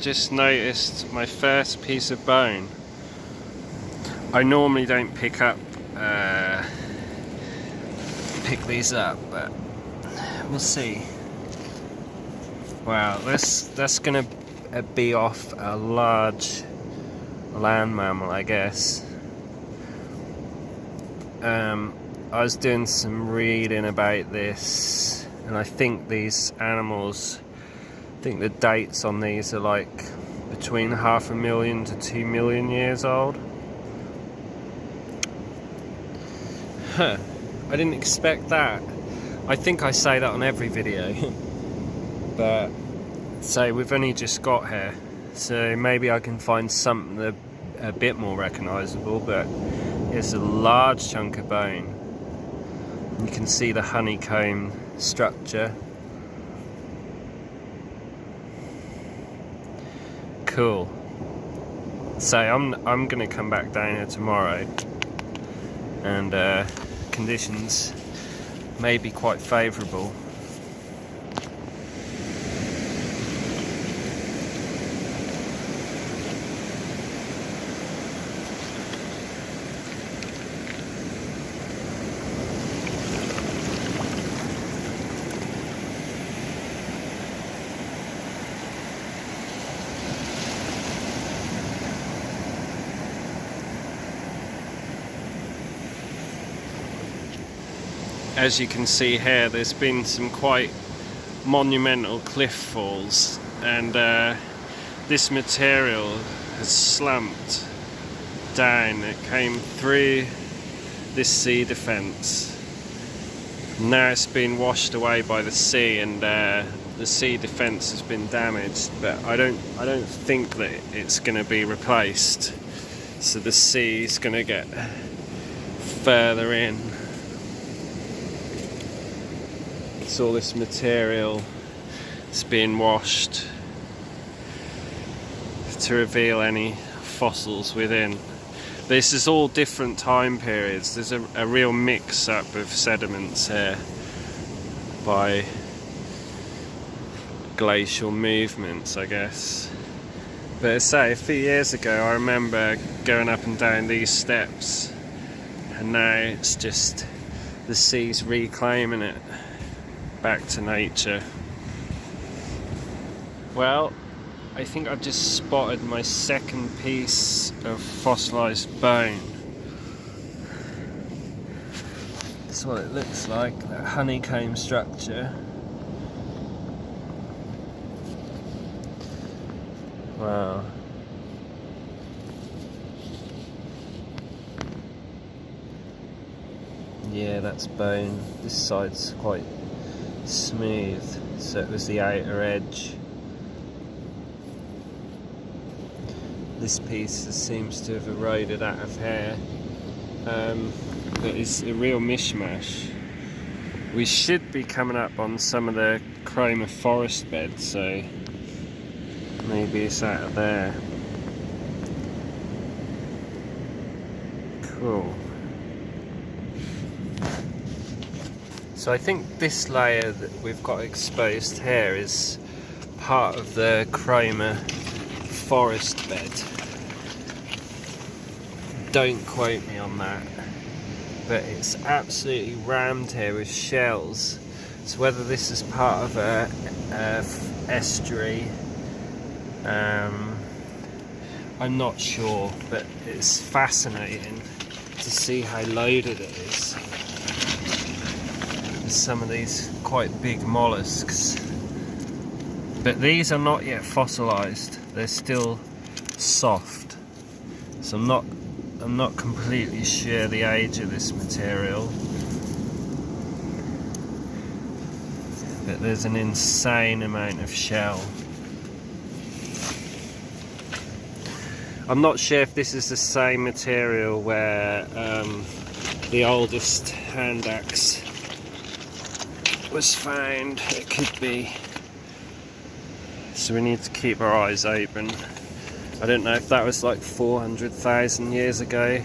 Just noticed my first piece of bone. I normally don't pick these up, but we'll see. Wow, that's gonna be off a large land mammal, I guess. I was doing some reading about this, and I think these animals, I think the dates on these are like between 500,000 to 2 million years old. Huh, I didn't expect that. I think I say that on every video. But so we've only just got here, so maybe I can find something a bit more recognisable, but it's a large chunk of bone. You can see the honeycomb structure. Cool. So I'm gonna come back down here tomorrow, and conditions may be quite favourable. As you can see here, there's been some quite monumental cliff falls, and this material has slumped down. It came through this sea defence. Now it's been washed away by the sea, and the sea defence has been damaged, but I don't think that it's going to be replaced. So the sea is going to get further in. It's all this material that's being washed to reveal any fossils within. This is all different time periods. There's a real mix-up of sediments here by glacial movements, I guess. But say, a few years ago I remember going up and down these steps, and now it's just the sea's reclaiming it back to nature. Well, I think I've just spotted my second piece of fossilized bone. That's what it looks like, that honeycomb structure. Wow. Yeah, that's bone. This side's quite smooth, so it was the outer edge. This piece seems to have eroded out of here, but it's a real mishmash. We should be coming up on some of the Cromer forest beds, so maybe it's out of there. Cool. So I think this layer that we've got exposed here is part of the Cromer forest bed. Don't quote me on that, but it's absolutely rammed here with shells. So whether this is part of a estuary, I'm not sure, but it's fascinating to see how loaded it is. There's some of these quite big mollusks, but these are not yet fossilized. They're still soft, so I'm not completely sure the age of this material, but there's an insane amount of shell. I'm not sure if this is the same material where the oldest hand axe was found. It could be. So we need to keep our eyes open. I don't know if that was like 400,000 years ago.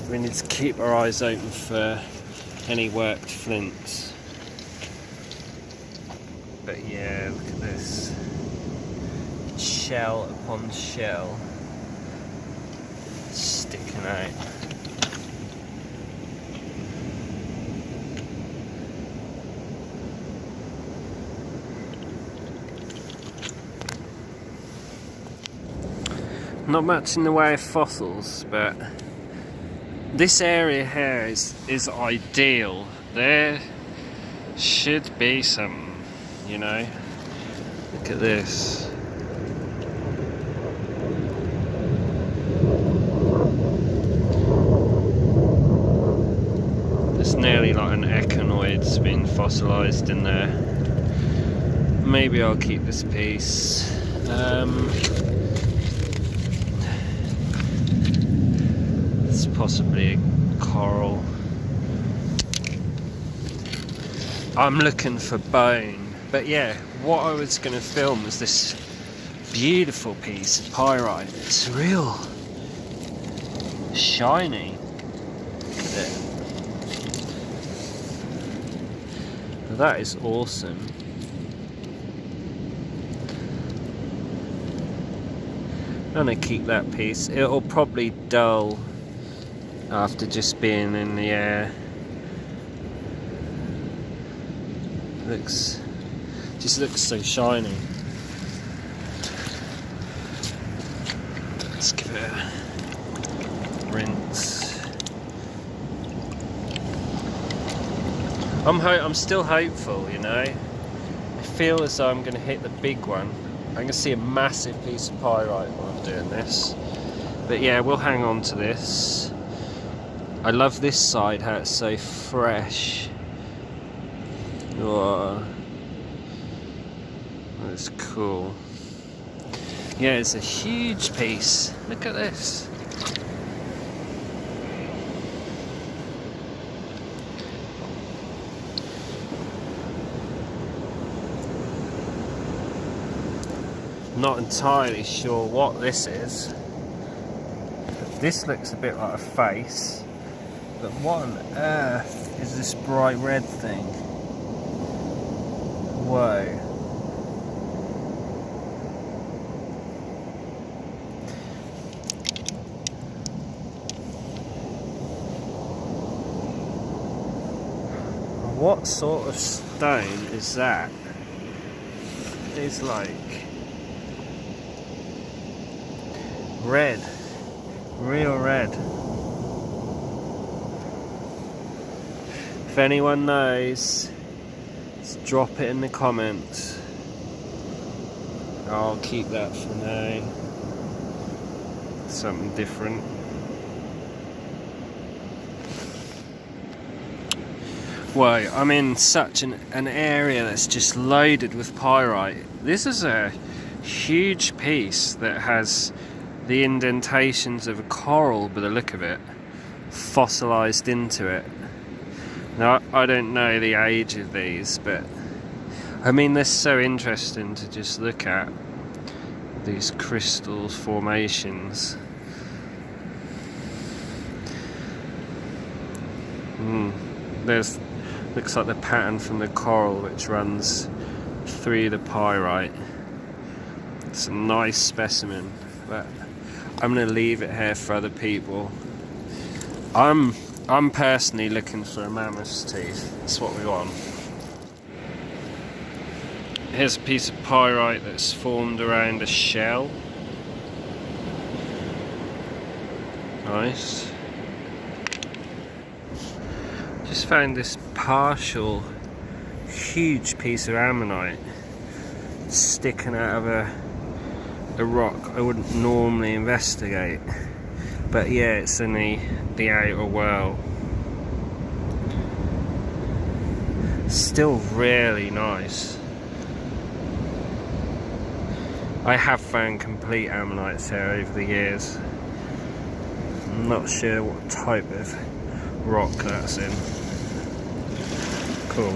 We need to keep our eyes open for any worked flints. But yeah, look at this. Shell upon shell sticking out. Not much in the way of fossils, but this area here is ideal. There should be some, you know. Look at this. It's nearly like an echinoid's been fossilized in there. Maybe I'll keep this piece. It's possibly a coral. I'm looking for bone. But yeah, what I was going to film was this beautiful piece of pyrite. It's real shiny. Look at it. That is awesome. I'm gonna keep that piece. It'll probably dull after just being in the air. Just looks so shiny. Let's give it a rinse. I'm still hopeful, you know. I feel as though I'm going to hit the big one. I'm going to see a massive piece of pyrite while I'm doing this. But yeah, we'll hang on to this. I love this side, how it's so fresh. Oh, that's cool. Yeah, it's a huge piece. Look at this. Not entirely sure what this is. This looks a bit like a face, but what on earth is this bright red thing? Whoa. What sort of stone is that? It's like red, real red. If anyone knows, just drop it in the comments. I'll keep that for now. Something different. Whoa, I'm in such an area that's just loaded with pyrite. This is a huge piece that has the indentations of a coral by the look of it, fossilized into it. Now, I don't know the age of these, but I mean, they're so interesting to just look at, these crystal formations. There's, looks like the pattern from the coral which runs through the pyrite. It's a nice specimen, but I'm going to leave it here for other people. I'm personally looking for a mammoth's tooth. That's what we want. Here's a piece of pyrite that's formed around a shell. Nice. Just found this partial, huge piece of ammonite sticking out of a rock I wouldn't normally investigate, but yeah, it's in the outer well. Still really nice. I have found complete ammonites here over the years. I'm not sure what type of rock that's in. Cool.